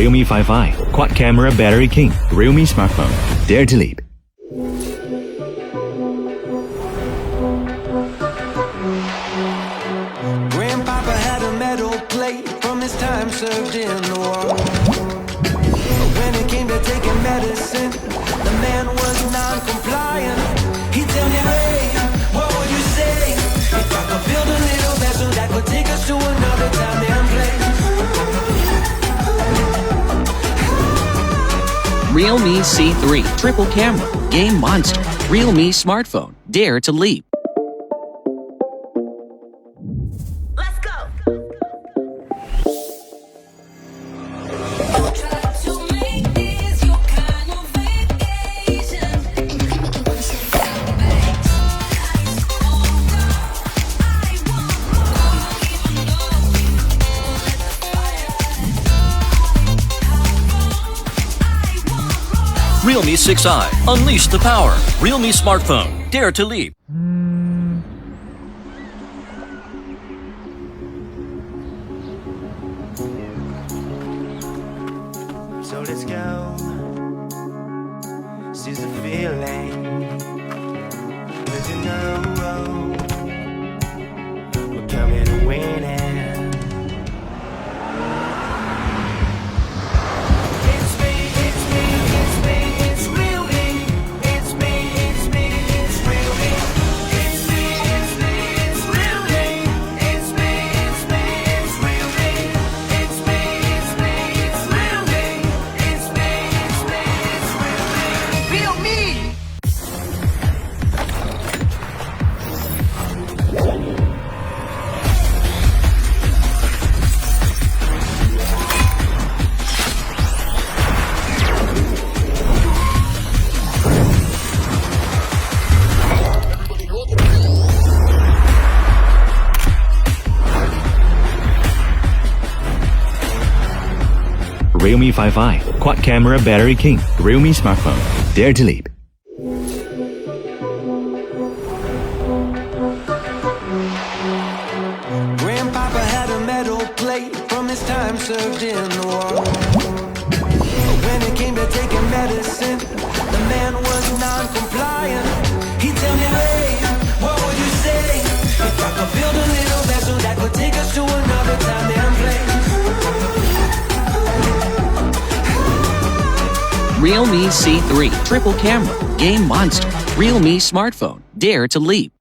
Realme 5i, quad camera battery king, Realme smartphone. Dare to leap. Grandpapa had a metal plate from his time served in the war. When it came to taking medicine, the man was non-compliant. He'd tell me, Ray, what would you say if I could build a little vessel that would take us to another time and place? Realme C3 triple camera, game monster. Realme smartphone, dare to leap. Let's go. Realme 6i, unleash the power. Realme smartphone, dare to leap. So let's go. Seize the feeling. Cause you know we're coming to win it. It's me, it's me, it's me, it's real me. It's me, it's me, it's real me. It's me, it's me, it's real me. It's me, it's me, it's real me. It's me, it's me, it's real me. It's me, it's me, it's real me. Real me. Realme 5i, quad camera battery king, Realme smartphone. Dare to leap. Grandpapa had a metal plate from his time served in the war. When it came to taking medicine, the man was non-compliant. He'd tell me, Ray, what would you say if I could build a little vessel that would take us to another time and place? Realme C3 triple camera, game monster. Realme smartphone, dare to leap.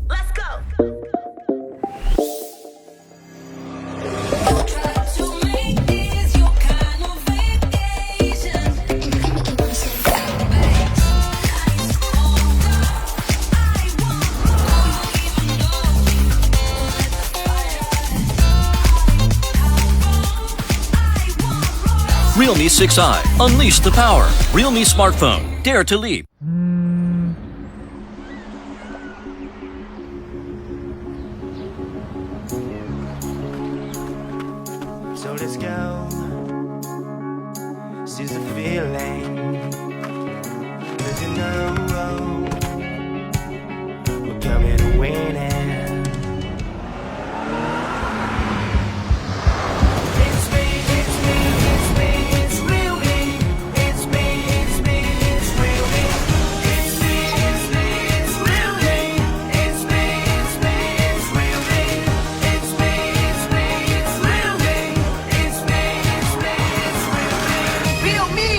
Let's go. Realme 6i, unleash the power. Realme smartphone, dare to leap. So let's go. Seize the feeling. Cause you know we're coming to win it. It's me, it's me, it's me, it's real me. It's me, it's me, it's real me. It's me, it's me, it's real me. It's me, it's me, it's real me. It's me, it's me, it's real me. It's me, it's me, it's real me. Real me.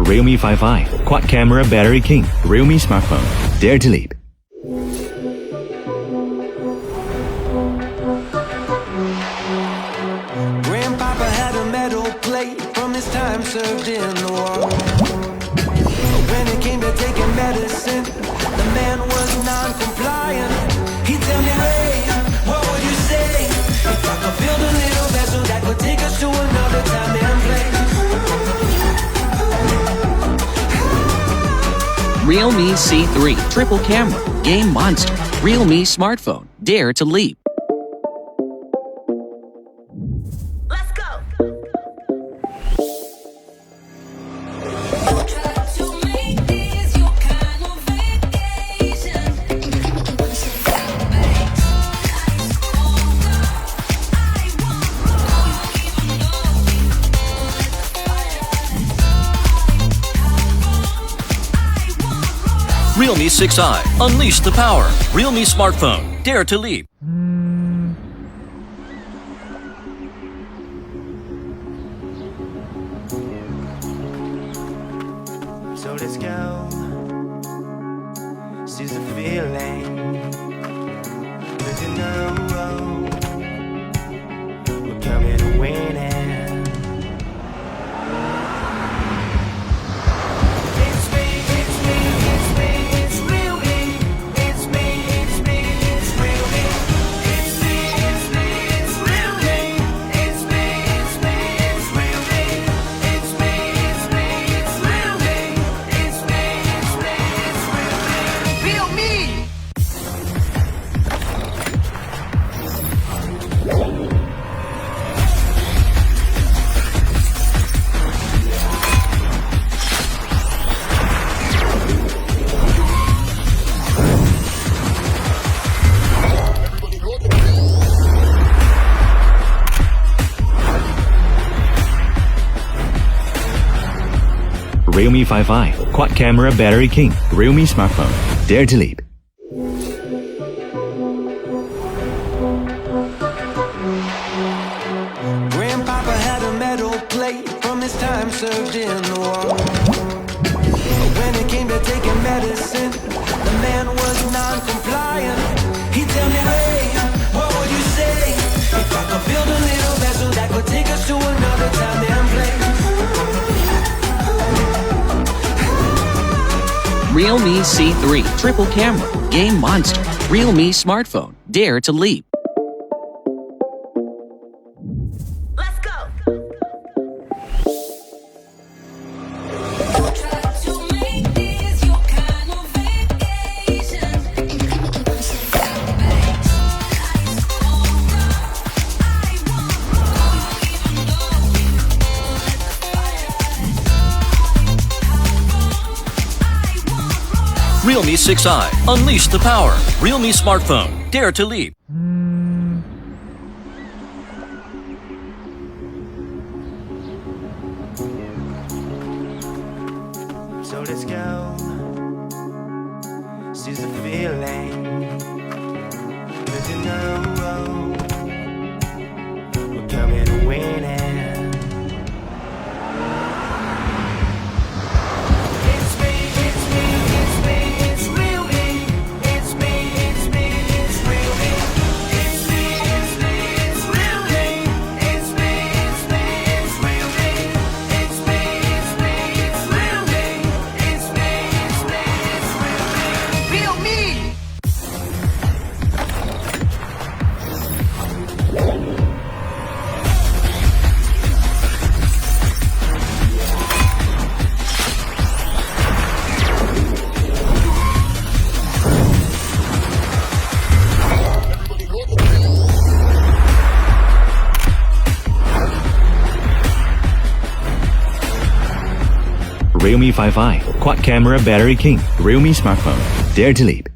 Realme 5i, quad camera battery king, Realme smartphone. Dare to leap. Grandpapa had a metal plate from his time served in the war. When it came to taking medicine, the man was non-compliant. He'd tell me, Ray, what would you say if I could build a little vessel that would take us to another time and place? Realme C3 triple camera, game monster, Realme smartphone, dare to leap. Let's go. Realme 6i. Unleash the power. Realme smartphone. Dare to leap. So let's go. Seize the feeling. Cause you know we're coming to win it. It's me, it's me, it's me, it's real me. It's me, it's me, it's real me. It's me, it's me, it's real me. It's me, it's me, it's real me. It's me, it's me, it's real me. It's me, it's me, it's real me. Real me. Realme 5i, quad camera battery king, Realme smartphone. Dare to leap. Grandpapa had a metal plate from his time served in the war. When it came to taking medicine, the man was non-compliant. He'd tell me, hey, what would you say if I could build a little vessel that could take us to another time and place? Realme C3 triple camera, game monster, Realme smartphone, dare to leap. Let's go. Realme 6i. Unleash the power. Realme smartphone. Dare to leap. So let's go. Seize the feeling. Cause you know we're coming to win it. It's me, it's me, it's me, it's real me. It's me, it's me, it's real me. It's me, it's me, it's real me. It's me, it's me, it's real me. It's me, it's me, it's real me. It's me, it's me, it's real me. Real me. Realme 5i, quad camera battery king, Realme smartphone. Dare to leap.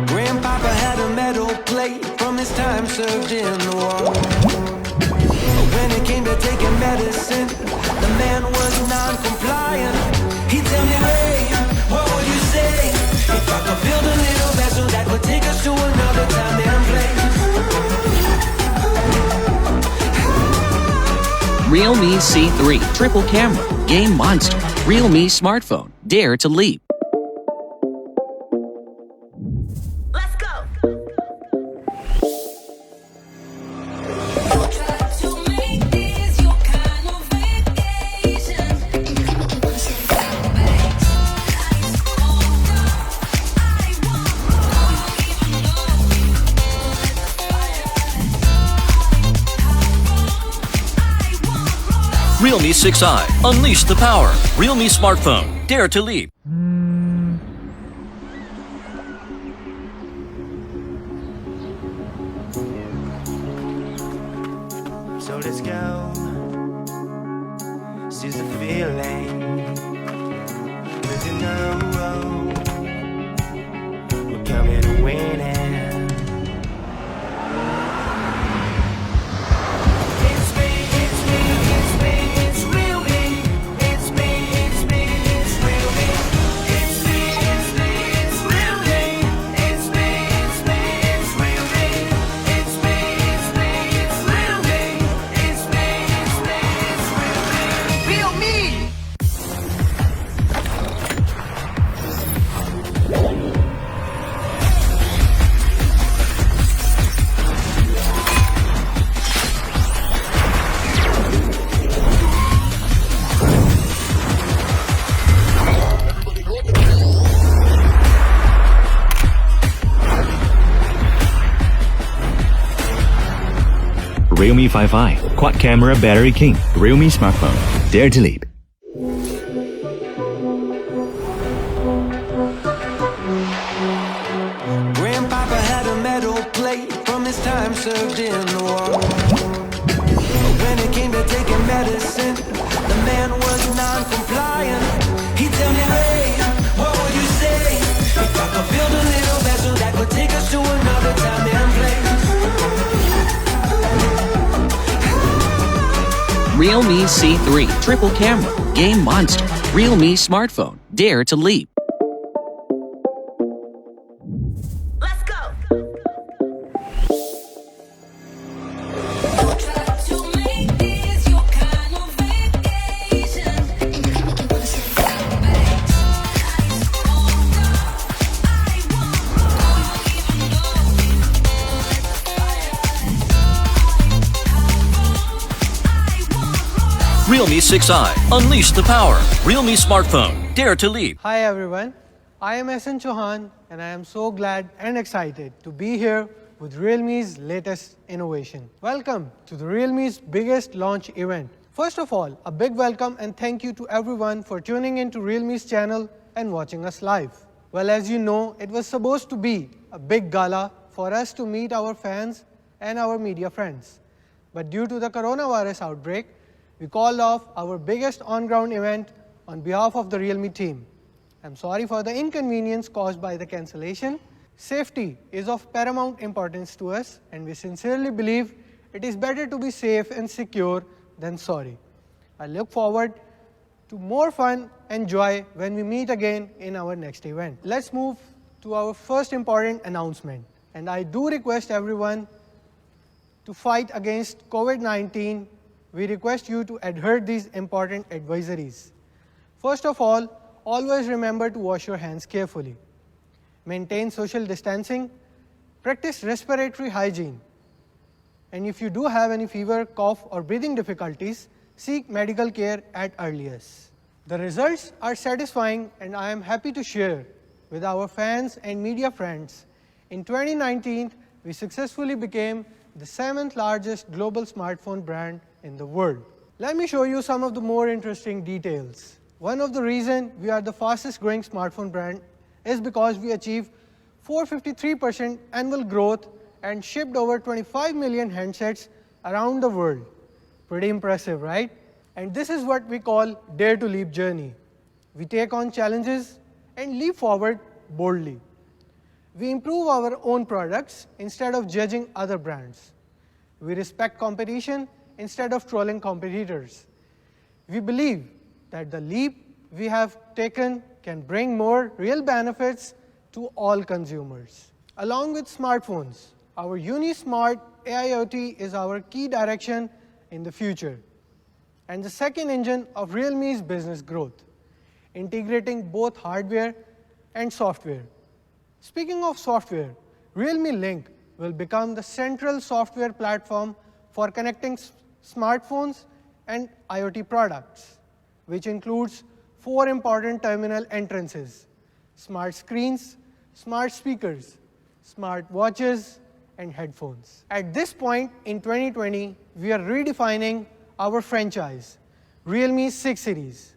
Grandpapa had a metal plate from his time served in the war. When it came to taking medicine, the man was non-compliant. He'd tell me, hey, what would you say if I could build a little vessel that would take us to another time and place? Realme C3 triple camera, game monster, Realme smartphone, dare to leap. Let's go. Realme 6i. Unleash the power. Realme smartphone. Dare to leap. So let's go. Seize the feeling. 'Cause you know we're coming to win it. It's me, it's me, it's me, it's real me. It's me, it's me, it's real me. It's me, it's me, it's real me. It's me, it's me, it's real me. It's me, it's me, it's real me. It's me, it's me, it's real me. Real me. Realme 5i, quad camera battery king. Realme smartphone. Dare to leap. Grandpapa had a metal plate from his time served in the war. When it came to taking medicine, the man was non-compliant. He'd tell me, hey, what would you say if I could build a little vessel that could take us to another time and place? Realme C3 triple camera, game monster. Realme smartphone. Dare to leap. Let's go. To make this your kind of vacation. Wanna sit back, nice on I want more, even though Realme 6i. Unleash the power. Realme smartphone. Dare to leap. Hi everyone, I am SN Chauhan and I am so glad and excited to be here with Realme's latest innovation. Welcome to the Realme's biggest launch event. First of all, a big welcome and thank you to everyone for tuning into Realme's channel and watching us live. Well, as you know, it was supposed to be a big gala for us to meet our fans and our media friends. But due to the coronavirus outbreak, we called off our biggest on-ground event on behalf of the Realme team. I'm sorry for the inconvenience caused by the cancellation. Safety is of paramount importance to us and we sincerely believe it is better to be safe and secure than sorry. I look forward to more fun and joy when we meet again in our next event. Let's move to our first important announcement. And I do request everyone to fight against COVID-19. We request you to adhere these important advisories. First of all, always remember to wash your hands carefully. Maintain social distancing. Practice respiratory hygiene. And if you do have any fever, cough, or breathing difficulties, seek medical care at earliest. The results are satisfying and I am happy to share with our fans and media friends. In 2019, we successfully became the 7th largest global smartphone brand in the world. Let me show you some of the more interesting details. One of the reasons we are the fastest growing smartphone brand is because we achieved 453% annual growth and shipped over 25 million handsets around the world. Pretty impressive, right? And this is what we call Dare to Leap journey. We take on challenges and leap forward boldly. We improve our own products instead of judging other brands. We respect competition instead of trolling competitors. We believe that the leap we have taken can bring more real benefits to all consumers. Along with smartphones, our UniSmart AIoT is our key direction in the future and the second engine of Realme's business growth, integrating both hardware and software. Speaking of software, Realme Link will become the central software platform for connecting smartphones and IoT products, which includes 4 important terminal entrances: smart screens, smart speakers, smart watches, and headphones. At this point in 2020, we are redefining our franchise. Realme 6 series.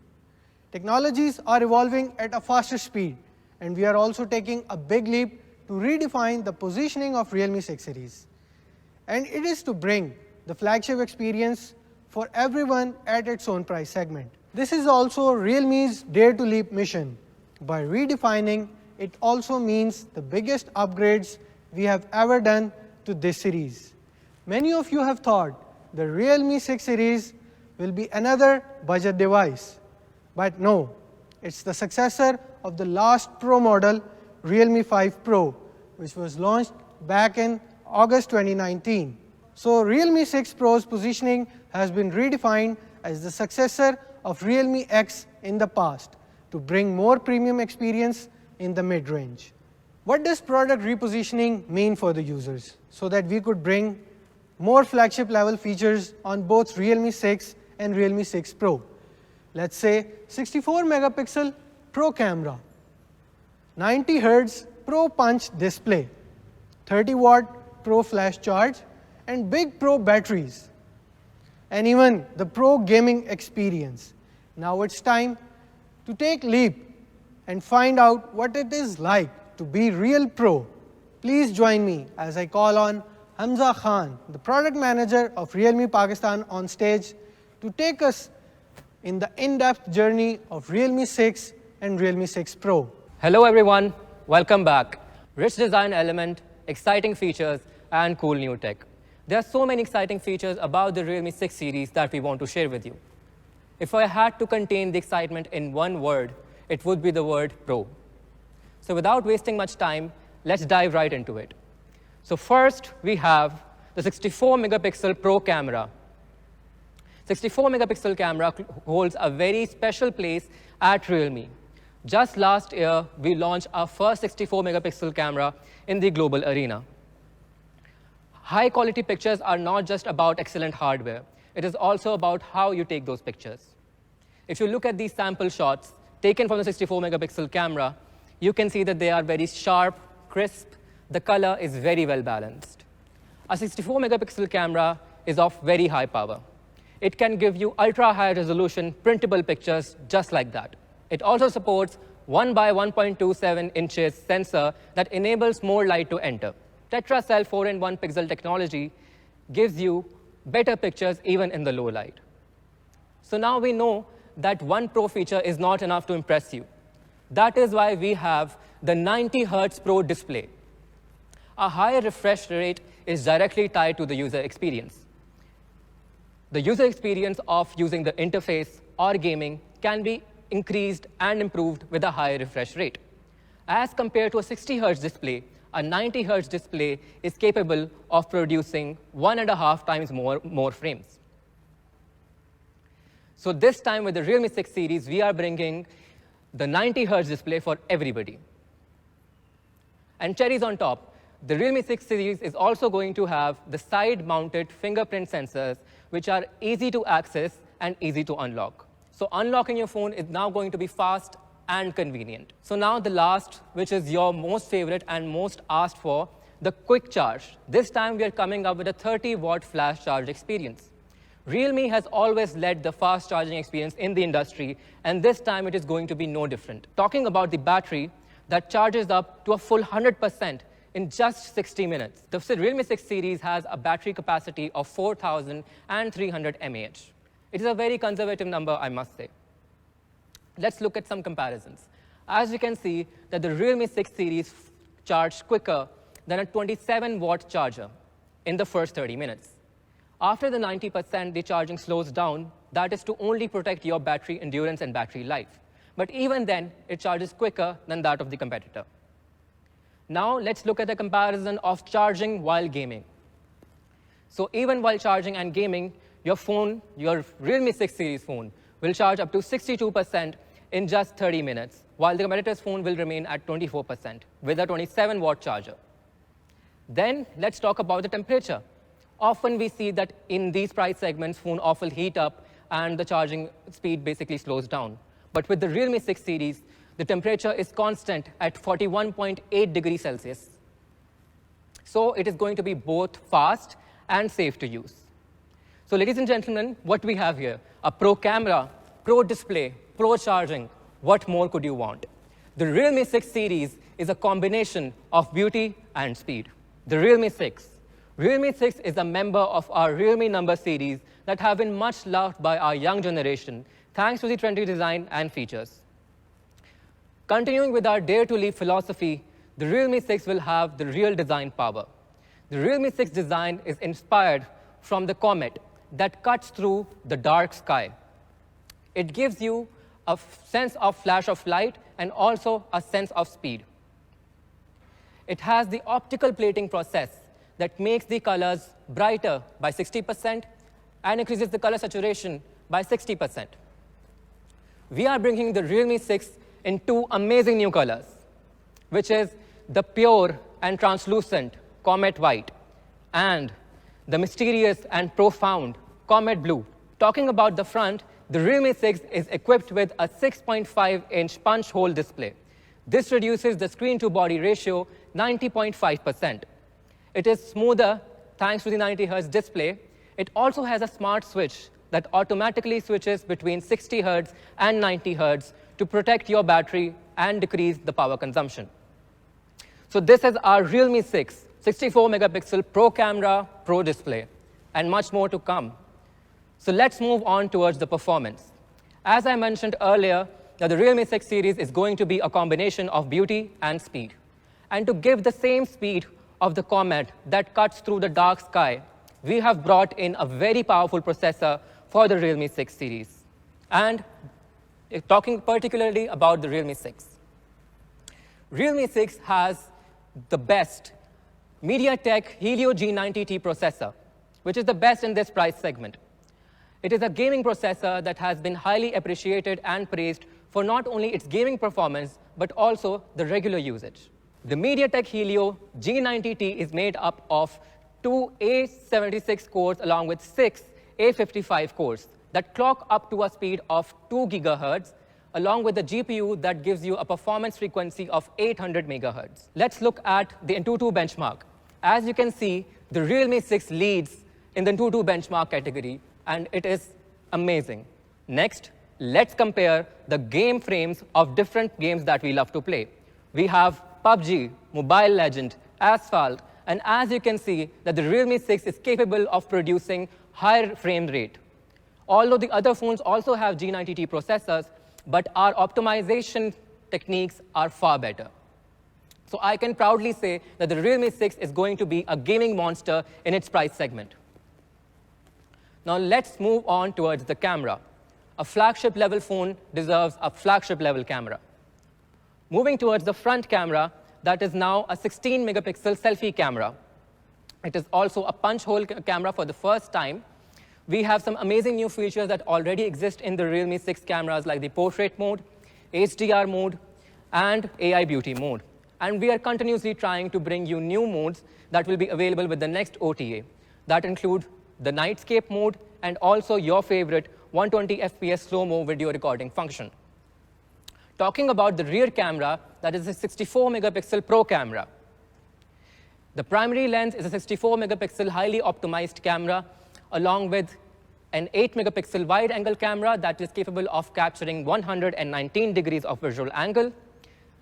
Technologies are evolving at a faster speed, and we are also taking a big leap to redefine the positioning of Realme 6 series. And it is to bring the flagship experience for everyone at its own price segment. This is also Realme's Dare to Leap mission. By redefining, it also means the biggest upgrades we have ever done to this series. Many of you have thought the Realme 6 series will be another budget device. But no, it's the successor of the last Pro model, Realme 5 Pro, which was launched back in August 2019. So Realme 6 Pro's positioning has been redefined as the successor of Realme X in the past to bring more premium experience in the mid-range. What does product repositioning mean for the users? So that we could bring more flagship level features on both Realme 6 and Realme 6 Pro. Let's say 64 megapixel Pro camera, 90 Hz Pro Punch display, 30 watt Pro flash charge, and big Pro batteries, and even the Pro gaming experience. Now it's time to take leap and find out what it is like to be real pro. Please join me as I call on Hamza Khan, the product manager of Realme Pakistan, on stage to take us in the in-depth journey of Realme 6 and Realme 6 Pro. Hello everyone, welcome back. Rich design element, exciting features, and cool new tech. There are so many exciting features about the Realme 6 series that we want to share with you. If I had to contain the excitement in one word, it would be the word Pro. So without wasting much time, let's dive right into it. So first, we have the 64 megapixel Pro camera. 64 megapixel camera holds a very special place at Realme. Just last year, we launched our first 64 megapixel camera in the global arena. High quality pictures are not just about excellent hardware. It is also about how you take those pictures. If you look at these sample shots taken from the 64 megapixel camera, you can see that they are very sharp, crisp. The color is very well balanced. A 64 megapixel camera is of very high power. It can give you ultra high resolution printable pictures just like that. It also supports 1 by 1.27 inches sensor that enables more light to enter. TetraCell 4-in-1 pixel technology gives you better pictures even in the low light. So now we know that one Pro feature is not enough to impress you. That is why we have the 90 Hz Pro display. A higher refresh rate is directly tied to the user experience. The user experience of using the interface or gaming can be increased and improved with a higher refresh rate. As compared to a 60 Hz display, a 90 Hz display is capable of producing 1.5 times more frames. So this time with the Realme 6 series, we are bringing the 90 Hz display for everybody. And cherries on top, the Realme 6 series is also going to have the side-mounted fingerprint sensors, which are easy to access and easy to unlock. So unlocking your phone is now going to be fast and convenient. So now the last, which is your most favorite and most asked for, the quick charge. This time we are coming up with a 30-watt flash charge experience. Realme has always led the fast charging experience in the industry, and this time it is going to be no different. Talking about the battery, that charges up to a full 100% in just 60 minutes. The Realme 6 series has a battery capacity of 4,300 mAh. It is a very conservative number, I must say. Let's look at some comparisons. As you can see, that the Realme 6 series charged quicker than a 27-watt charger in the first 30 minutes. After the 90%, the charging slows down. That is to only protect your battery endurance and battery life. But even then, it charges quicker than that of the competitor. Now, let's look at the comparison of charging while gaming. So even while charging and gaming, your phone, your Realme 6 series phone, will charge up to 62% in just 30 minutes, while the competitor's phone will remain at 24% with a 27-watt charger. Then, let's talk about the temperature. Often we see that in these price segments, phone often heat up and the charging speed basically slows down. But with the Realme 6 series, the temperature is constant at 41.8 degrees Celsius. So it is going to be both fast and safe to use. So ladies and gentlemen, what we have here, a pro camera, pro display, pro charging, what more could you want? The Realme 6 series is a combination of beauty and speed. The Realme 6. Realme 6 is a member of our Realme number series that have been much loved by our young generation thanks to the trendy design and features. Continuing with our Dare to Leap philosophy, the Realme 6 will have the real design power. The Realme 6 design is inspired from the comet that cuts through the dark sky. It gives you a sense of flash of light and also a sense of speed. It has the optical plating process that makes the colors brighter by 60% and increases the color saturation by 60%. We are bringing the Realme 6 in two amazing new colors, which is the pure and translucent Comet White and the mysterious and profound Comet Blue. Talking about the front, the Realme 6 is equipped with a 6.5-inch punch hole display. This reduces the screen-to-body ratio 90.5%. It is smoother thanks to the 90 Hz display. It also has a smart switch that automatically switches between 60 Hz and 90 Hz to protect your battery and decrease the power consumption. So this is our Realme 6, 64-megapixel pro camera, pro display, and much more to come. So let's move on towards the performance. As I mentioned earlier, that the Realme 6 series is going to be a combination of beauty and speed. And to give the same speed of the comet that cuts through the dark sky, we have brought in a very powerful processor for the Realme 6 series. And talking particularly about the Realme 6. Realme 6 has the best MediaTek Helio G90T processor, which is the best in this price segment. It is a gaming processor that has been highly appreciated and praised for not only its gaming performance, but also the regular usage. The MediaTek Helio G90T is made up of 2 A76 cores along with 6 A55 cores that clock up to a speed of 2 GHz, along with the GPU that gives you a performance frequency of 800 MHz. Let's look at the AnTuTu benchmark. As you can see, the Realme 6 leads in the AnTuTu benchmark category, and it is amazing. Next, let's compare the game frames of different games that we love to play. We have PUBG, Mobile Legend, Asphalt, and as you can see that the Realme 6 is capable of producing higher frame rate. Although the other phones also have G90T processors, but our optimization techniques are far better. So I can proudly say that the Realme 6 is going to be a gaming monster in its price segment. Now let's move on towards the camera. A flagship level phone deserves a flagship level camera. Moving towards the front camera, that is now a 16-megapixel selfie camera. It is also a punch hole camera for the first time. We have some amazing new features that already exist in the Realme 6 cameras, like the portrait mode, HDR mode, and AI beauty mode. And we are continuously trying to bring you new modes that will be available with the next OTA. That include the nightscape mode and also your favorite 120 FPS slow-mo video recording function. Talking about the rear camera, that is a 64-megapixel pro camera. The primary lens is a 64-megapixel highly optimized camera, along with an 8-megapixel wide-angle camera that is capable of capturing 119 degrees of visual angle.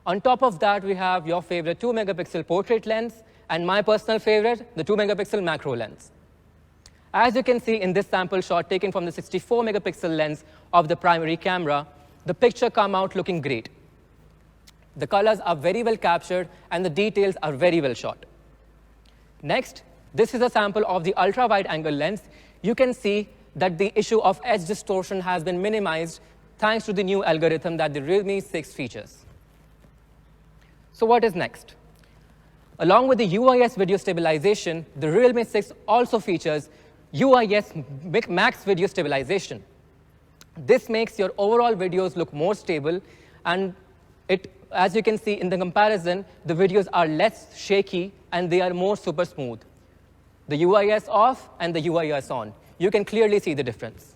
On top of that, we have your favorite 2-megapixel portrait lens, and my personal favorite, the 2-megapixel macro lens. As you can see in this sample shot taken from the 64-megapixel lens of the primary camera, the picture come out looking great. The colors are very well captured, and the details are very well shot. Next, this is a sample of the ultra-wide-angle lens. You can see that the issue of edge distortion has been minimized thanks to the new algorithm that the Realme 6 features. So what is next? Along with the UIS video stabilization, the Realme 6 also features UIS Max video stabilization. This makes your overall videos look more stable, and as you can see in the comparison, the videos are less shaky and they are more super smooth. The UIS off and the UIS on. You can clearly see the difference.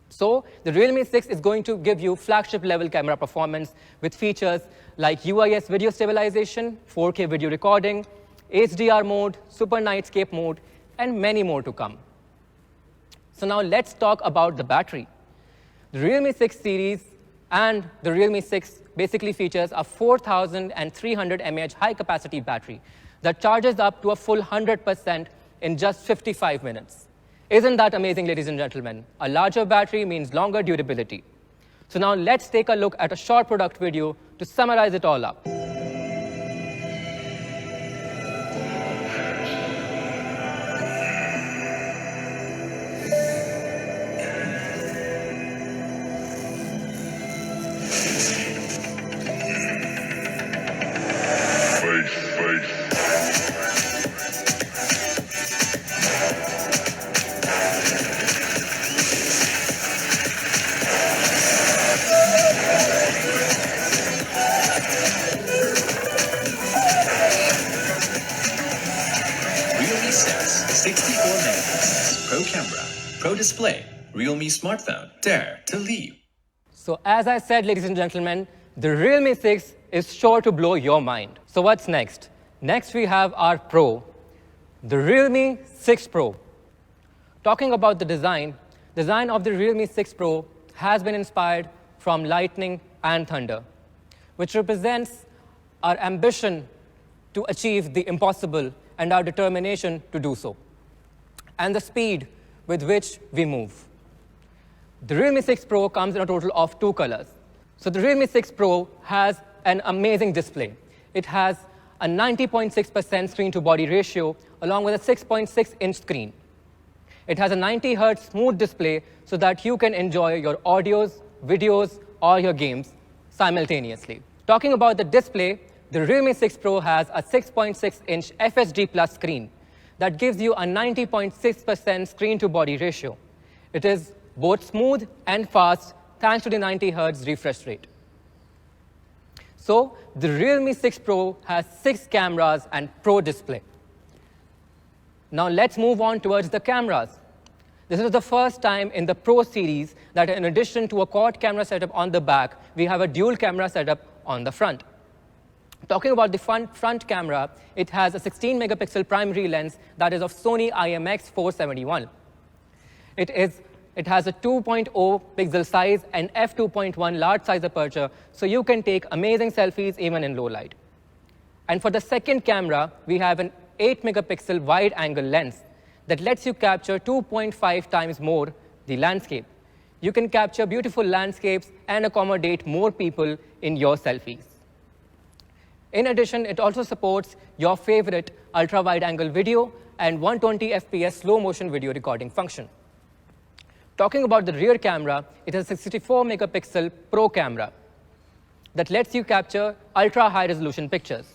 So the Realme 6 is going to give you flagship level camera performance with features like UIS video stabilization, 4K video recording, HDR mode, super nightscape mode, and many more to come. So now let's talk about the battery. The Realme 6 series and the Realme 6 basically features a 4300 mAh high-capacity battery that charges up to a full 100% in just 55 minutes. Isn't that amazing, ladies and gentlemen? A larger battery means longer durability. So now let's take a look at a short product video to summarize it all up. Realme 6, 64 megapixels, pro camera, pro display, Realme smartphone, dare to leave. So as I said, ladies and gentlemen, the Realme 6 is sure to blow your mind. So what's next? Next we have our Pro, the Realme 6 Pro. Talking about the design of the Realme 6 Pro has been inspired from lightning and thunder, which represents our ambition to achieve the impossible and our determination to do so, and the speed with which we move. The Realme 6 Pro comes in a total of 2 colors. So the Realme 6 Pro has an amazing display. It has a 90.6% screen-to-body ratio along with a 6.6-inch screen. It has a 90 Hz smooth display so that you can enjoy your audios, videos, or your games simultaneously. Talking about the display, the Realme 6 Pro has a 6.6-inch FHD Plus screen that gives you a 90.6% screen-to-body ratio. It is both smooth and fast thanks to the 90 Hz refresh rate. So the Realme 6 Pro has 6 cameras and Pro display. Now let's move on towards the cameras. This is the first time in the Pro series that in addition to a quad camera setup on the back, we have a dual camera setup on the front. Talking about the front camera, it has a 16 megapixel primary lens that is of Sony IMX471. It has a 2.0 pixel size and f2.1 large size aperture, so you can take amazing selfies even in low light. And for the second camera, we have an 8 megapixel wide angle lens that lets you capture 2.5 times more the landscape. You can capture beautiful landscapes and accommodate more people in your selfies. In addition, it also supports your favorite ultra-wide angle video and 120 FPS slow motion video recording function. Talking about the rear camera, it has a 64 megapixel Pro camera that lets you capture ultra high resolution pictures.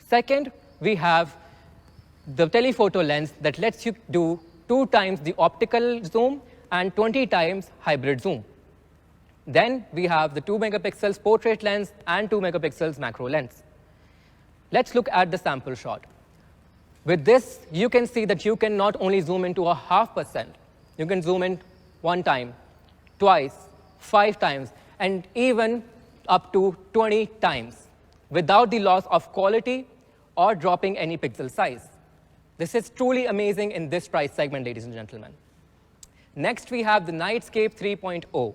Second, we have the telephoto lens that lets you do 2 times the optical zoom and 20 times hybrid zoom. Then we have the 2 megapixels portrait lens and 2 megapixels macro lens. Let's look at the sample shot. With this, you can see that you can not only zoom into a 0.5%, you can zoom in 1 time, twice, 5 times, and even up to 20 times without the loss of quality or dropping any pixel size. This is truly amazing in this price segment, ladies and gentlemen. Next, we have the Nightscape 3.0.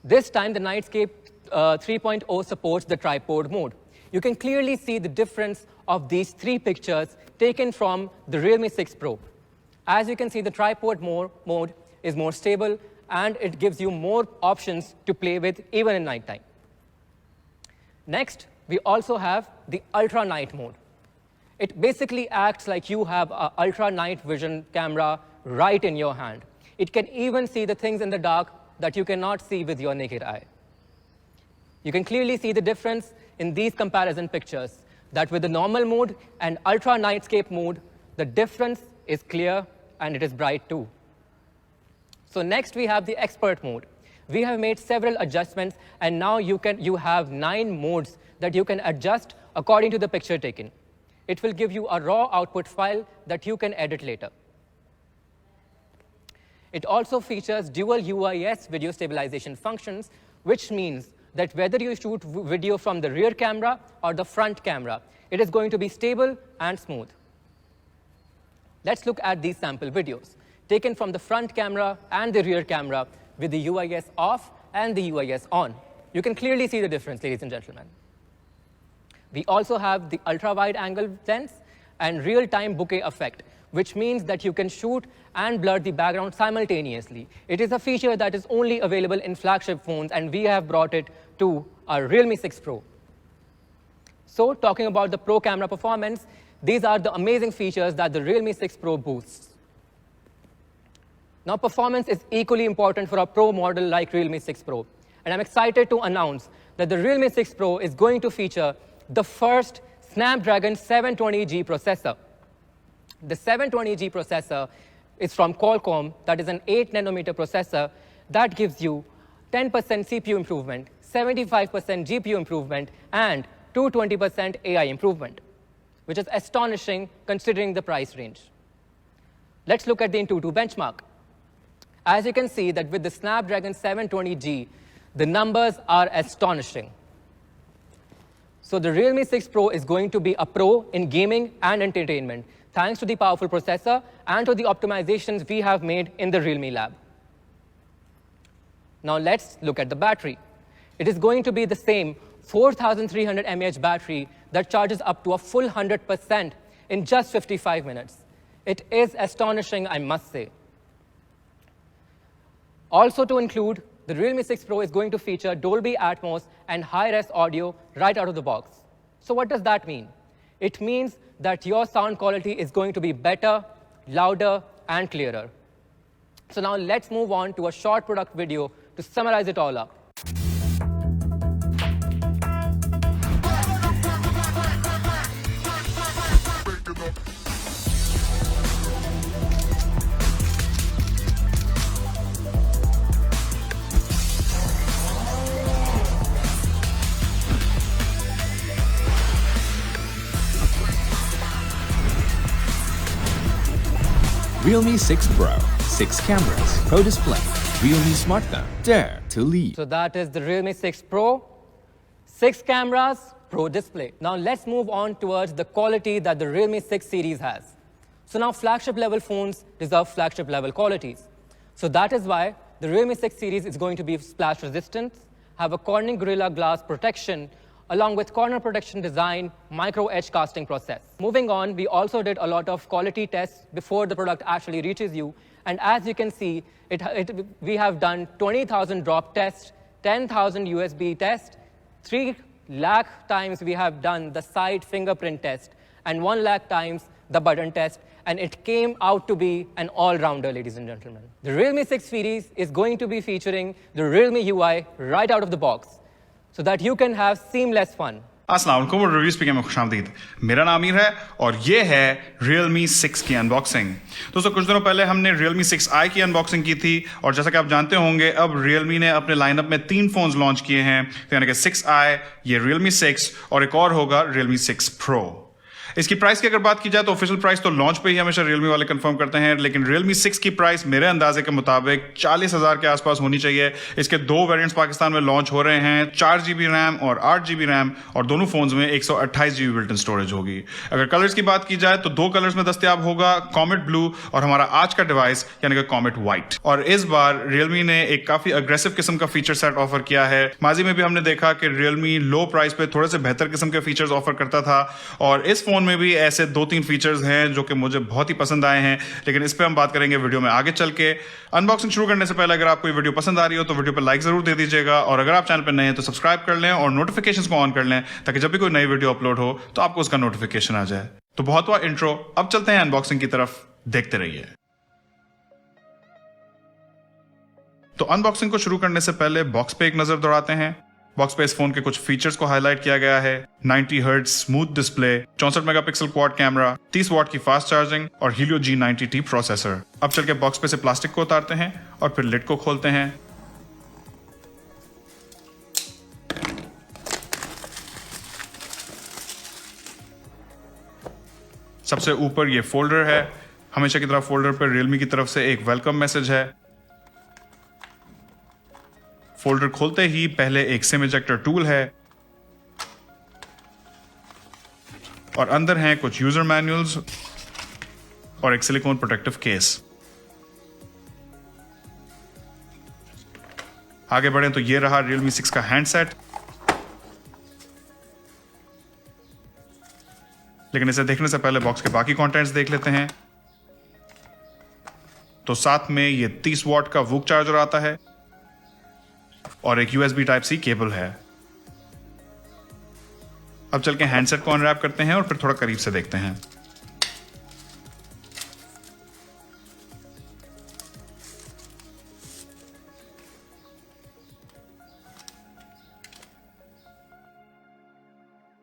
This time, the Nightscape 3.0 supports the tripod mode. You can clearly see the difference of these 3 pictures taken from the Realme 6 Pro. As you can see, the tripod mode is more stable, and it gives you more options to play with even in nighttime. Next, we also have the Ultra Night mode. It basically acts like you have an ultra night vision camera right in your hand. It can even see the things in the dark that you cannot see with your naked eye. You can clearly see the difference in these comparison pictures, that with the normal mode and Ultra Nightscape mode, the difference is clear and it is bright too. So next we have the Expert mode. We have made several adjustments, and now you have 9 modes that you can adjust according to the picture taken. It will give you a raw output file that you can edit later. It also features dual UIS video stabilization functions, which means that whether you shoot video from the rear camera or the front camera, it is going to be stable and smooth. Let's look at these sample videos. taken from the front camera and the rear camera with the UIS off and the UIS on. You can clearly see the difference, ladies and gentlemen. We also have the ultra-wide angle lens and real-time bokeh effect, which means that you can shoot and blur the background simultaneously. It is a feature that is only available in flagship phones, and we have brought it to our Realme 6 Pro. So, talking about the Pro camera performance, these are the amazing features that the Realme 6 Pro boasts. Now, performance is equally important for a Pro model like Realme 6 Pro. And I'm excited to announce that the Realme 6 Pro is going to feature the first Snapdragon 720G processor. The 720G processor is from Qualcomm, that is an 8nm processor that gives you 10% CPU improvement, 75% GPU improvement, and 220% AI improvement, which is astonishing considering the price range. Let's look at the Antutu benchmark. As you can see that with the Snapdragon 720G, the numbers are astonishing. So the Realme 6 Pro is going to be a pro in gaming and entertainment, thanks to the powerful processor and to the optimizations we have made in the Realme Lab. Now let's look at the battery. It is going to be the same 4300 mAh battery that charges up to a full 100% in just 55 minutes. It is astonishing, I must say. Also to include, the Realme 6 Pro is going to feature Dolby Atmos and high-res audio right out of the box. So what does that mean? It means that your sound quality is going to be better, louder, and clearer. So now let's move on to a short product video to summarize it all up. Realme 6 Pro, 6 cameras, Pro display, Realme smartphone, dare to lead. So that is the Realme 6 Pro, 6 cameras, Pro display. Now let's move on towards the quality that the Realme 6 series has. So now flagship level phones deserve flagship level qualities. So that is why the Realme 6 series is going to be splash resistant, have a Corning Gorilla Glass protection, along with corner protection design, micro edge casting process. Moving on, we also did a lot of quality tests before the product actually reaches you. And as you can see, we have done 20,000 drop tests, 10,000 USB tests, 3 lakh times we have done the side fingerprint test, and 1 lakh times the button test. And it came out to be an all-rounder, ladies and gentlemen. The Realme 6 series is going to be featuring the Realme UI right out of the box, so that you can have seamless fun. अस्सलाम वालेकुम और review speaker में खुशामदीद। मेरा नाम आमिर है और ये है Realme 6 की अनबॉक्सिंग। दोस्तों कुछ दिनों पहले हमने Realme 6i की अनबॉक्सिंग की थी और जैसा कि आप जानते होंगे अब Realme ने अपने लाइनअप में 3 फोन्स लॉन्च किए हैं, यानी कि 6i, ये Realme 6 और एक और होगा Realme 6 Pro। इसकी प्राइस की अगर बात की जाए तो ऑफिशियल प्राइस तो लॉन्च पे ही हमेशा Realme वाले कंफर्म करते हैं, लेकिन Realme 6 की प्राइस मेरे अंदाजे के मुताबिक 40,000 के आसपास होनी चाहिए। इसके 2 वेरिएंट्स पाकिस्तान में लॉन्च हो रहे हैं, 4GB रैम और 8GB रैम, और दोनों फोन्स में 128GB बिल्ट इन स्टोरेज होगी। अगर कलर्स की बात की जाए तो 2 कलर्स में दस्तयाब होगा, कॉमेट ब्लू और हमारा आज का डिवाइस यानी कि कॉमेट व्हाइट। और इस बार Realme ने एक काफी अग्रेसिव किस्म का फीचर सेट ऑफर किया है। माजी में भी हमने देखा कि Realme लो प्राइस पे थोड़े से बेहतर किस्म के फीचर्स ऑफर करता था, और इस फोन में भी ऐसे 2-3 फीचर्स हैं जो कि मुझे बहुत ही पसंद आए हैं, लेकिन इस पे हम बात करेंगे वीडियो में आगे चल के। अनबॉक्सिंग शुरू करने से पहले अगर आपको ये वीडियो पसंद आ रही हो तो वीडियो पे लाइक जरूर दे दीजिएगा, और अगर आप चैनल पे नए हैं तो सब्सक्राइब कर लें और नोटिफिकेशंस को ऑन कर लें ताकि जब भी कोई नई वीडियो अपलोड हो तो आपको उसका नोटिफिकेशन आ जाए। तो बहुत हुआ इंट्रो, अब चलते हैं अनबॉक्सिंग की तरफ, देखते रहिए। तो अनबॉक्सिंग को शुरू करने से पहले बॉक्स पे एक नजर दौड़ाते हैं। बॉक्स पे इस फोन के कुछ फीचर्स को हाईलाइट किया गया है। 90 hertz smooth display, 64 megapixel quad camera, 30 what की फास्ट चार्जिंग और Helio G90T प्रोसेसर। अब चल के बॉक्स पे से प्लास्टिक को उतारते हैं और फिर लिड को खोलते हैं। सबसे ऊपर ये फोल्डर है। हमेशा की तरह फोल्डर पर Realme की तरफ से एक वेलकम मैसेज है। फोल्डर खोलते ही पहले एक सिम इजेक्टर टूल है और अंदर हैं कुछ यूजर मैनुअल्स और एक सिलिकॉन प्रोटेक्टिव केस। आगे बढ़ें तो ये रहा Realme 6 का हैंडसेट। लेकिन इसे देखने से पहले बॉक्स के बाकी कंटेंट्स देख लेते हैं। तो साथ में ये 30 वॉट का वूक चार्जर आता है और एक USB Type-C केबल है। अब चल के हैंडसेट को अनरैप करते हैं और फिर थोड़ा करीब से देखते हैं।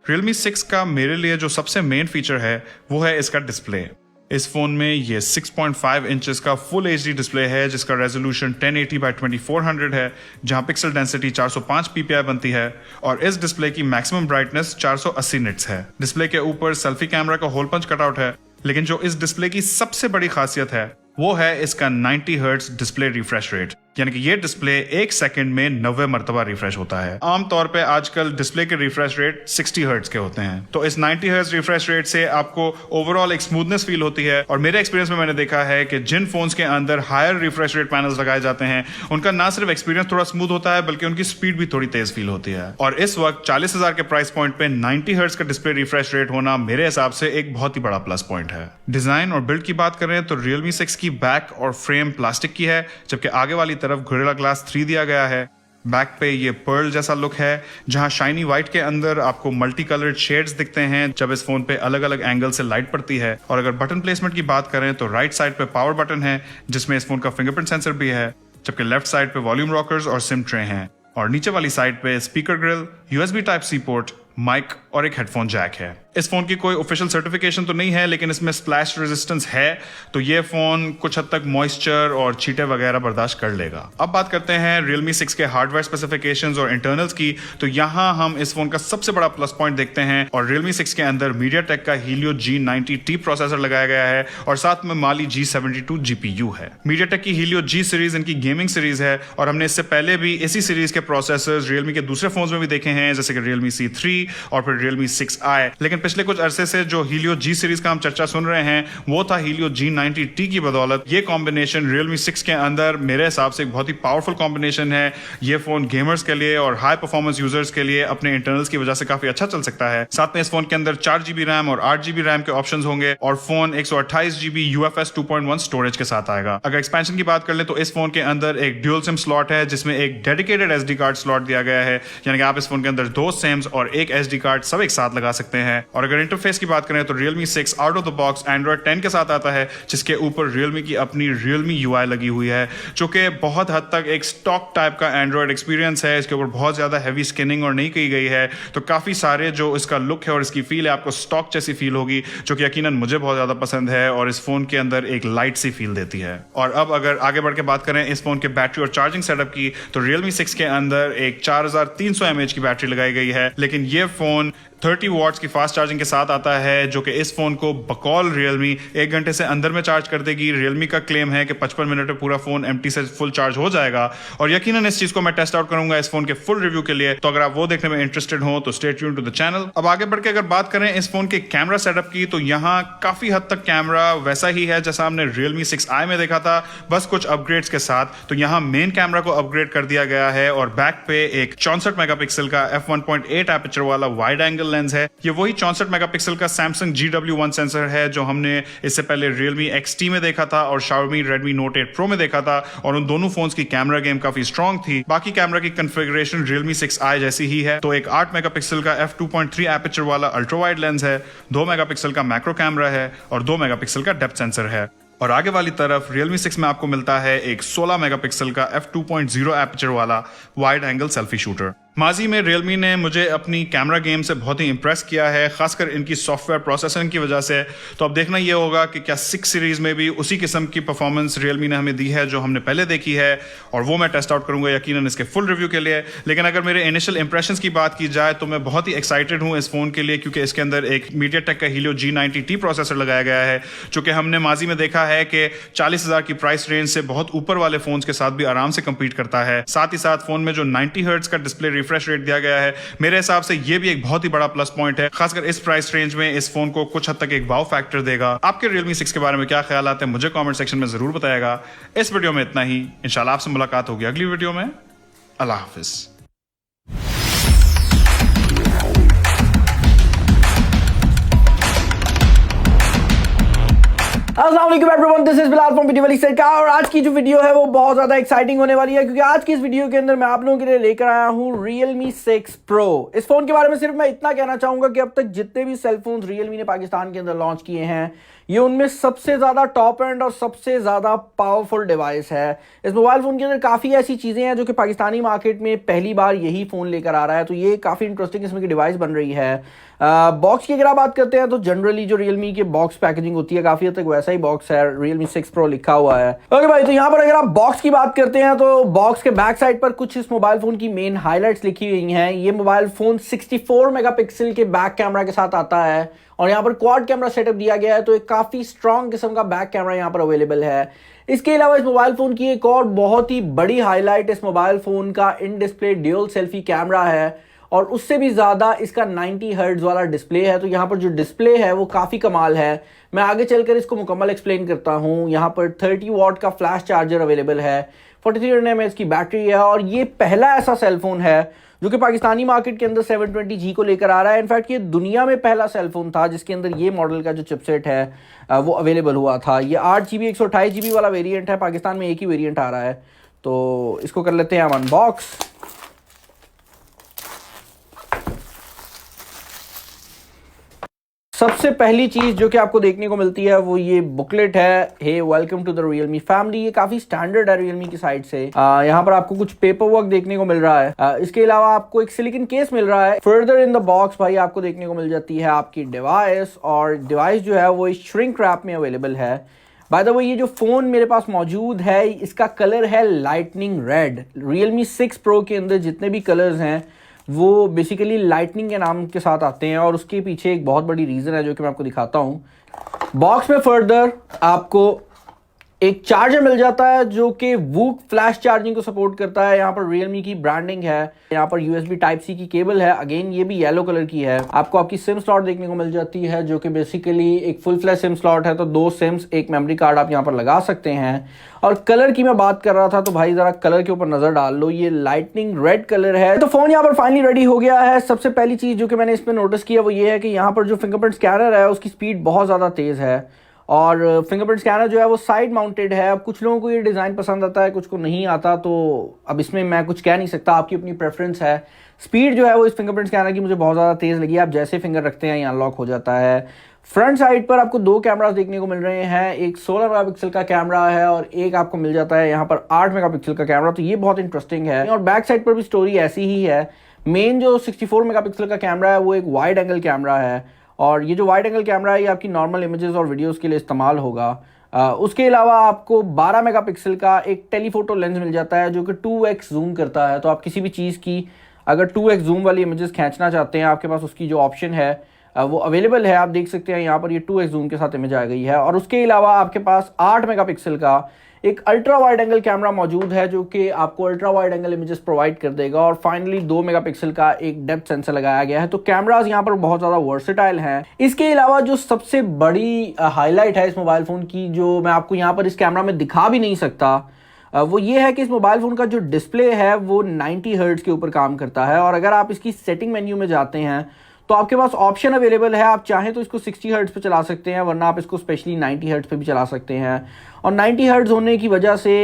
Realme 6 का मेरे लिए जो सबसे मेन फीचर है वो है इसका डिस्प्ले। इस फोन में ये 6.5 इंचेस का फुल HD डिस्प्ले है जिसका रेजोल्यूशन 1080x2400 है, जहां पिक्सल डेंसिटी 405 ppi बनती है और इस डिस्प्ले की मैक्सिमम ब्राइटनेस 480 निट्स है। डिस्प्ले के ऊपर सेल्फी कैमरा का होल पंच कटआउट है, लेकिन जो इस डिस्प्ले की सबसे बड़ी खासियत है वो है इसका 90 हर्ट्ज डिस्प्ले रिफ्रेश रेट, यानी कि ये डिस्प्ले 1 सेकंड में 90 मरतबा रिफ्रेश होता है। आमतौर पे आजकल डिस्प्ले के रिफ्रेश रेट 60 हर्ट्ज के होते हैं, तो इस 90 हर्ट्ज रिफ्रेश रेट से आपको ओवरऑल एक स्मूथनेस फील होती है। और मेरे एक्सपीरियंस में मैंने देखा है कि जिन फोन्स के अंदर हायर रिफ्रेश रेट पैनल्स लगाए जाते हैं उनका ना सिर्फ एक्सपीरियंस थोड़ा स्मूथ होता है बल्कि उनकी स्पीड भी थोड़ी तेज फील होती है। और इस वक्त 40,000 के प्राइस पॉइंट पे 90 हर्ट्ज का डिस्प्ले रिफ्रेश रेट होना मेरे हिसाब से एक बहुत ही बड़ा प्लस पॉइंट है। डिजाइन और बिल्ड की बात करें तो Realme 6 की बैक और फ्रेम प्लास्टिक की है, जबकि आगे वाली तरफ Gorilla Glass 3 दिया गया है। बैक पे ये पर्ल जैसा लुक है, जहां शाइनी व्हाइट के अंदर आपको मल्टी कलर्ड शेड्स दिखते हैं जब इस फोन पे अलग अलग एंगल से लाइट पड़ती है। और अगर बटन प्लेसमेंट की बात करें तो राइट साइड पे पावर बटन है जिसमें इस फोन का फिंगरप्रिंट सेंसर भी है, जबकि लेफ्ट साइड पे वॉल्यूम रॉकर्स और सिम ट्रे हैं। और नीचे वाली साइड पे speaker grille, USB Type-C port, mic और एक हेडफोन जैक है। इस फोन की कोई ऑफिशियल सर्टिफिकेशन तो नहीं है, लेकिन इसमें स्प्लैश रेजिस्टेंस है, तो ये फोन कुछ हद तक मॉइस्चर और छींटे वगैरह बर्दाश्त कर लेगा। अब बात करते हैं Realme 6 के हार्डवेयर स्पेसिफिकेशंस और इंटरनल्स की, तो यहाँ हम इस फोन का सबसे बड़ा प्लस पॉइंट देखते हैं। और Realme 6 के अंदर MediaTek का Helio G90T प्रोसेसर लगाया गया है और साथ में Mali G72 GPU है। MediaTek की Helio G सीरीज इनकी गेमिंग सीरीज है और हमने इससे पहले भी इसी सीरीज के प्रोसेसर्स Realme के दूसरे फोन्स में भी देखे हैं, जैसे कि Realme C3 और फिर Realme 6i। लेकिन पिछले कुछ अरसे से जो Helio G सीरीज का हम चर्चा सुन रहे हैं वो था Helio G90T की बदौलत। ये कॉम्बिनेशन Realme 6 के अंदर मेरे हिसाब से एक बहुत ही पावरफुल कॉम्बिनेशन है। ये फोन गेमर्स के लिए और हाई परफॉर्मेंस यूजर्स के लिए अपने इंटरनल्स की वजह से काफी अच्छा चल सकता है। साथ में इस फोन के अंदर 4GB रैम और 8GB रैम के ऑप्शंस होंगे और फोन 128GB UFS 2.1 स्टोरेज के साथ आएगा। अगर एक्सपेंशन की बात कर ले तो इस फोन के अंदर एक ड्यूल सिम स्लॉट है जिसमें एक डेडिकेटेड SD कार्ड स्लॉट दिया गया है, यानी कि आप इस फोन के अंदर 2 सिम्स और एक SD कार्ड सब एक साथ लगा सकते हैं। और अगर इंटरफेस की बात करें तो Realme 6 out of the box Android 10 के साथ आता है, जिसके ऊपर Realme की अपनी Realme UI लगी हुई है, जो कि बहुत हद तक एक स्टॉक टाइप का Android एक्सपीरियंस है। इसके ऊपर बहुत ज्यादा हैवी स्किनिंग और नहीं की गई है, तो काफी सारे जो इसका लुक है और इसकी फील है आपको स्टॉक जैसी फील होगी, जो कि यकीनन मुझे बहुत ज्यादा पसंद है और इस फोन के अंदर एक लाइट सी फील देती है। और अब अगर आगे बढ़ के बात करें इस फोन के बैटरी और चार्जिंग सेटअप की, तो Realme 6 के अंदर एक 4300 mAh की बैटरी लगाई गई है, लेकिन ये फोन 30 वॉट्स की फास्ट चार्जिंग के साथ आता है, जो कि इस फोन को बकौल Realme 1 घंटे से अंदर में चार्ज कर देगी। Realme का क्लेम है कि 55 मिनट में पूरा फोन एम्प्टी से फुल चार्ज हो जाएगा और यकीनन इस चीज को मैं टेस्ट आउट करूंगा इस फोन के फुल रिव्यू के लिए, तो अगर आप वो देखने में इंटरेस्टेड हो तो stay tuned to the channel. अब आगे बढ़ के अगर बात करें इस फोन के कैमरा सेटअप की, तो यहाँ काफी हद तक कैमरा वैसा ही है जैसा हमने Realme 6i में देखा था, बस कुछ अपग्रेड्स के साथ। तो यहाँ मेन कैमरा को अपग्रेड कर दिया गया है और बैक पे एक 64 मेगापिक्सल का f1.8 एपर्चर वाला वाइड एंगल लेंस है। ये वही 64 मेगापिक्सल का Samsung GW1 सेंसर है जो हमने इससे पहले Realme XT में देखा था और Xiaomi Redmi Note 8 Pro में देखा था, और उन दोनों फोन्स की कैमरा गेम काफी स्ट्रांग थी। बाकी कैमरा की कॉन्फ़िगरेशन Realme 6i जैसी ही है, तो एक 8 मेगापिक्सल का f2.3 एपर्चर वाला अल्ट्रा वाइड लेंस है, 2 मेगापिक्सल का मैक्रो कैमरा है और 2 मेगापिक्सल का डेप्थ सेंसर है। और आगे वाली तरफ Realme 6 में आपको मिलता है एक 16 मेगापिक्सल का f2.0 एपर्चर वाला वाइड एंगल सेल्फी शूटर। माजी में Realme ने मुझे अपनी कैमरा गेम से बहुत ही इंप्रेस किया है, खासकर इनकी सॉफ्टवेयर प्रोसेसिंग की वजह से। तो अब देखना यह होगा कि क्या 6 सीरीज में भी उसी किस्म की परफॉर्मेंस Realme ने हमें दी है जो हमने पहले देखी है, और वो मैं टेस्ट आउट करूंगा यकीनन इसके फुल रिव्यू के लिए। लेकिन अगर मेरे इनिशियल इंप्रेशंस की बात की जाए तो मैं बहुत ही एक्साइटेड हूं इस फोन के लिए, क्योंकि इसके अंदर एक MediaTek का Helio G90T प्रोसेसर लगाया गया है, जो कि हमने माजी में देखा है कि 40,000 की प्राइस रेंज से बहुत ऊपर वाले फोन के साथ भी आराम से कम्पीट करता है। साथ ही साथ फोन में जो 90 हर्ट्ज का डिस्प्ले रिफ्रेश रेट दिया गया है, मेरे हिसाब से ये भी एक बहुत ही बड़ा प्लस पॉइंट है, खासकर इस प्राइस रेंज में इस फोन को कुछ हद तक एक वाव फैक्टर देगा। आपके Realme 6 के बारे में क्या ख्याल आते हैं मुझे कमेंट सेक्शन में जरूर बताएगा। इस वीडियो में इतना ही, इंशाल्लाह आपसे मुलाकात होगी अगली वीडियो में। अल्लाह हाफिज। अस्सलाम वालेकुम everyone, this is Bilal from video वाली सरकार। और आज की जो वीडियो है वो बहुत ज़्यादा एक्साइटिंग होने वाली है, क्योंकि आज की इस वीडियो के अंदर मैं आप लोगों के लिए लेकर आया हूँ Realme 6 Pro। इस फ़ोन के बारे में सिर्फ मैं इतना कहना चाहूँगा कि अब तक जितने भी सेल फोन Realme ने पाकिस्तान के अंदर लॉन्च किए हैं, ये उनमें सबसे ज़्यादा टॉप एंड और सबसे ज़्यादा पावरफुल डिवाइस है। इस मोबाइल फ़ोन के अंदर काफ़ी ऐसी चीज़ें हैं जो कि पाकिस्तानी मार्केट में पहली बार यही फ़ोन लेकर आ रहा है, तो ये काफ़ी इंटरेस्टिंग इसमें की डिवाइस बन रही है। बॉक्स की अगर आप बात करते हैं तो जनरली जो Realme की बॉक्स पैकेजिंग होती है काफ़ी हद तक वैसा ही बॉक्स है, Realme 6 Pro लिखा हुआ है। ओके भाई, तो यहाँ पर अगर आप बॉक्स की बात करते हैं तो बॉक्स के बैक साइड पर कुछ इस मोबाइल फ़ोन की मेन हाईलाइट्स लिखी हुई हैं। ये मोबाइल फ़ोन 64 मेगापिक्सल के बैक कैमरा के साथ आता है और यहाँ पर क्वाड कैमरा सेटअप दिया गया है, तो एक काफ़ी स्ट्रॉन्ग किस्म का बैक कैमरा यहाँ पर अवेलेबल है। इसके अलावा इस मोबाइल फ़ोन की एक और बहुत ही बड़ी हाईलाइट इस मोबाइल फ़ोन का in display dual selfie camera है, और उससे भी ज़्यादा इसका 90 हर्ट्ज वाला डिस्प्ले है। तो यहाँ पर जो डिस्प्ले है वो काफ़ी कमाल है। मैं आगे चलकर इसको मुकम्मल एक्सप्लेन करता हूँ। यहाँ पर 30 वॉट का फ्लैश चार्जर अवेलेबल है, 4300 mAh की बैटरी है, और ये पहला ऐसा सेलफोन है जो कि पाकिस्तानी मार्केट के अंदर 720G को लेकर आ रहा है। इनफैक्ट ये दुनिया में पहला सेलफोन था जिसके अंदर ये मॉडल का जो चिपसेट है वो अवेलेबल हुआ था। ये 8GB 128GB वाला वेरिएंट है, पाकिस्तान में एक ही वेरिएंट आ रहा है। तो इसको कर लेते हैं हम अनबॉक्स। सबसे पहली चीज जो कि आपको देखने को मिलती है वो ये बुकलेट है, hey welcome to the Realme family. ये काफी स्टैंडर्ड है Realme की साइड से। यहाँ पर आपको कुछ पेपर वर्क देखने को मिल रहा है। इसके अलावा आपको एक सिलिकॉन केस मिल रहा है। फर्दर इन द बॉक्स भाई आपको देखने को मिल जाती है आपकी डिवाइस, और डिवाइस जो है वो इस श्रिंक रैप में अवेलेबल है। बाय द वे, ये जो फोन मेरे पास मौजूद है इसका कलर है लाइटनिंग रेड। Realme 6 Pro के अंदर जितने भी कलर्स हैं वो बेसिकली लाइटनिंग के नाम के साथ आते हैं, और उसके पीछे एक बहुत बड़ी रीज़न है जो कि मैं आपको दिखाता हूँ। बॉक्स में फर्दर आपको एक चार्जर मिल जाता है जो कि वूक फ्लैश चार्जिंग को सपोर्ट करता है। यहाँ पर Realme की ब्रांडिंग है। यहाँ पर USB Type-C की केबल है, अगेन ये भी येलो कलर की है। आपको आपकी सिम स्लॉट देखने को मिल जाती है जो कि बेसिकली एक फुल फ्लैश सिम स्लॉट है, तो 2 सिम्स एक मेमोरी कार्ड आप यहाँ पर लगा सकते हैं। और कलर की मैं बात कर रहा था तो भाई जरा कलर के ऊपर नजर डाल लो, ये लाइटनिंग रेड कलर है। तो फोन यहाँ पर फाइनली रेडी हो गया है। सबसे पहली चीज जो कि मैंने इसमें नोटिस किया वो ये है कि यहाँ पर जो फिंगरप्रिंट स्कैनर है उसकी स्पीड बहुत ज्यादा तेज है, और फिंगरप्रिंट स्कैनर जो है वो साइड माउंटेड है। अब कुछ लोगों को ये डिज़ाइन पसंद आता है, कुछ को नहीं आता, तो अब इसमें मैं कुछ कह नहीं सकता, आपकी अपनी प्रेफरेंस है। स्पीड जो है वो इस फिंगरप्रिंट स्कैनर की मुझे बहुत ज़्यादा तेज़ लगी। आप जैसे फिंगर रखते हैं ये अनलॉक हो जाता है। फ्रंट साइड पर आपको 2 कैमरास देखने को मिल रहे हैं, एक 16 मेगापिक्सल का कैमरा है और एक आपको मिल जाता है यहाँ पर 8 मेगापिक्सल का कैमरा, तो ये बहुत इंटरेस्टिंग है। और बैक साइड पर भी स्टोरी ऐसी ही है। मेन जो 64 मेगापिक्सल का कैमरा है वो एक वाइड एंगल कैमरा है, और ये जो वाइड एंगल कैमरा है ये आपकी नॉर्मल इमेजेस और वीडियोस के लिए इस्तेमाल होगा। उसके अलावा आपको 12 मेगापिक्सल का एक टेलीफोटो लेंस मिल जाता है जो कि 2x जूम करता है। तो आप किसी भी चीज़ की अगर 2x जूम वाली इमेजेस खींचना चाहते हैं, आपके पास उसकी जो ऑप्शन है वो अवेलेबल है। आप देख सकते हैं यहाँ पर ये 2x जूम के साथ इमेज आ गई है। और उसके अलावा आपके पास 8 मेगापिक्सल का एक अल्ट्रा वाइड एंगल कैमरा मौजूद है जो कि आपको ultra wide angle images provide कर देगा, और फाइनली 2 मेगापिक्सल का एक डेप्थ सेंसर लगाया गया है। तो कैमरास यहाँ पर बहुत ज़्यादा वर्सेटाइल हैं। इसके अलावा जो सबसे बड़ी हाईलाइट है इस मोबाइल फ़ोन की, जो मैं आपको यहाँ पर इस कैमरा में दिखा भी नहीं सकता, वो ये है कि इस मोबाइल फ़ोन का जो डिस्प्ले है वो 90 हर्ट्ज के ऊपर काम करता है। और अगर आप इसकी सेटिंग मेन्यू में जाते हैं तो आपके पास ऑप्शन अवेलेबल है, आप चाहें तो इसको 60 हर्ट्ज पे चला सकते हैं, वरना आप इसको स्पेशली 90 हर्ट्ज पे भी चला सकते हैं। और 90 हर्ट्ज होने की वजह से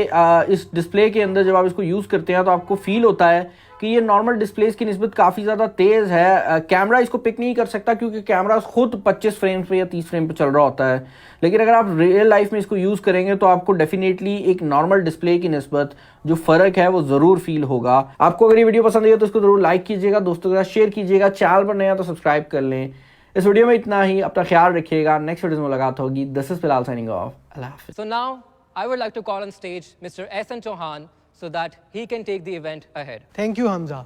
इस डिस्प्ले के अंदर जब आप इसको यूज़ करते हैं तो आपको फील होता है कि ये नॉर्मल डिस्प्लेस की निस्बत काफ़ी ज़्यादा तेज़ है। कैमरा इसको पिक नहीं कर सकता क्योंकि कैमरा खुद 25 फ्रेम पे या 30 फ्रेम पे चल रहा होता है, लेकिन अगर आप रियल लाइफ में इसको यूज़ करेंगे तो आपको डेफिनेटली एक नॉर्मल डिस्प्ले की निस्बत जो फ़र्क है वो ज़रूर फील होगा। आपको अगर ये वीडियो पसंद आई तो इसको ज़रूर लाइक कीजिएगा, दोस्तों के साथ शेयर कीजिएगा, चैनल पर नया तो सब्सक्राइब कर लें। इस वीडियो में इतना ही, अपना ख्याल रखिएगा, नेक्स्ट वीडियो में मुलाकात होगी। This is Bilal signing off, अल्लाह हाफ़िज़। So now I would like to call on stage Mr. Ehsan Chauhan so that he can take the event ahead. Thank you, Hamza,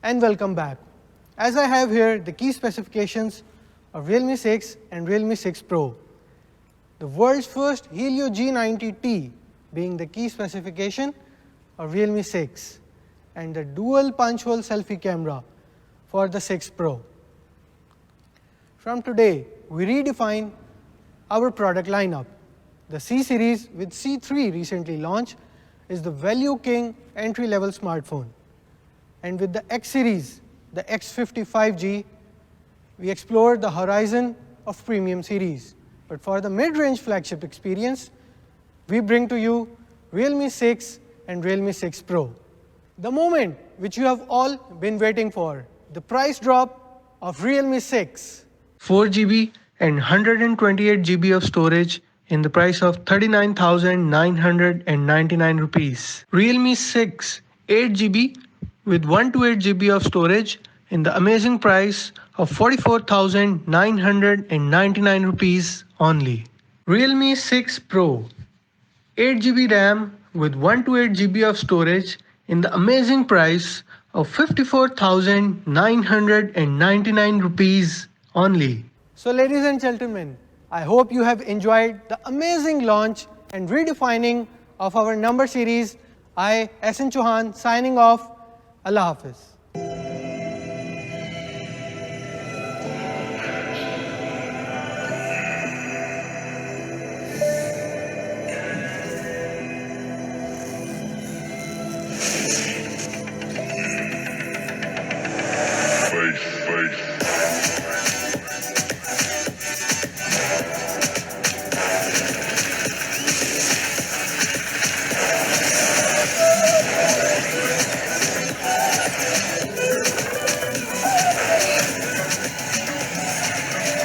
and welcome back. As I have here the key specifications of Realme 6 and Realme 6 Pro. The world's first Helio G90T being the key specification of Realme 6, and the dual punch hole selfie camera for the 6 Pro. From today, we redefine our product lineup. The C series with C3 recently launched is the value king entry-level smartphone. And with the X series, the X55G, we explore the horizon of premium series. But for the mid-range flagship experience, we bring to you Realme 6 and Realme 6 Pro. The moment which you have all been waiting for, the price drop of Realme 6. 4GB and 128 GB of storage in the price of 39,999 rupees. Realme 6 8GB with 128 GB of storage in the amazing price of 44,999 rupees only. Realme 6 Pro 8GB RAM with 128 GB of storage in the amazing price of 54,999 rupees only. So ladies and gentlemen, I hope you have enjoyed the amazing launch and redefining of our number series. I, SN Chauhan, signing off. Allah Hafiz.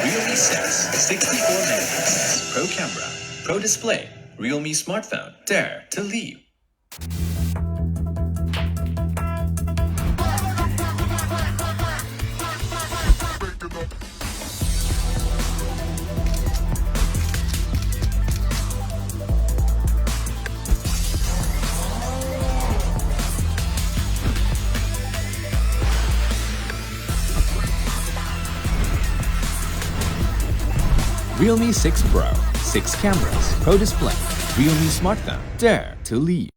Realme 6, 64 megapixels, Pro camera, Pro display, Realme smartphone, dare to leave. Realme 6 Pro, 6 cameras, Pro display, Realme smartphone, dare to leave.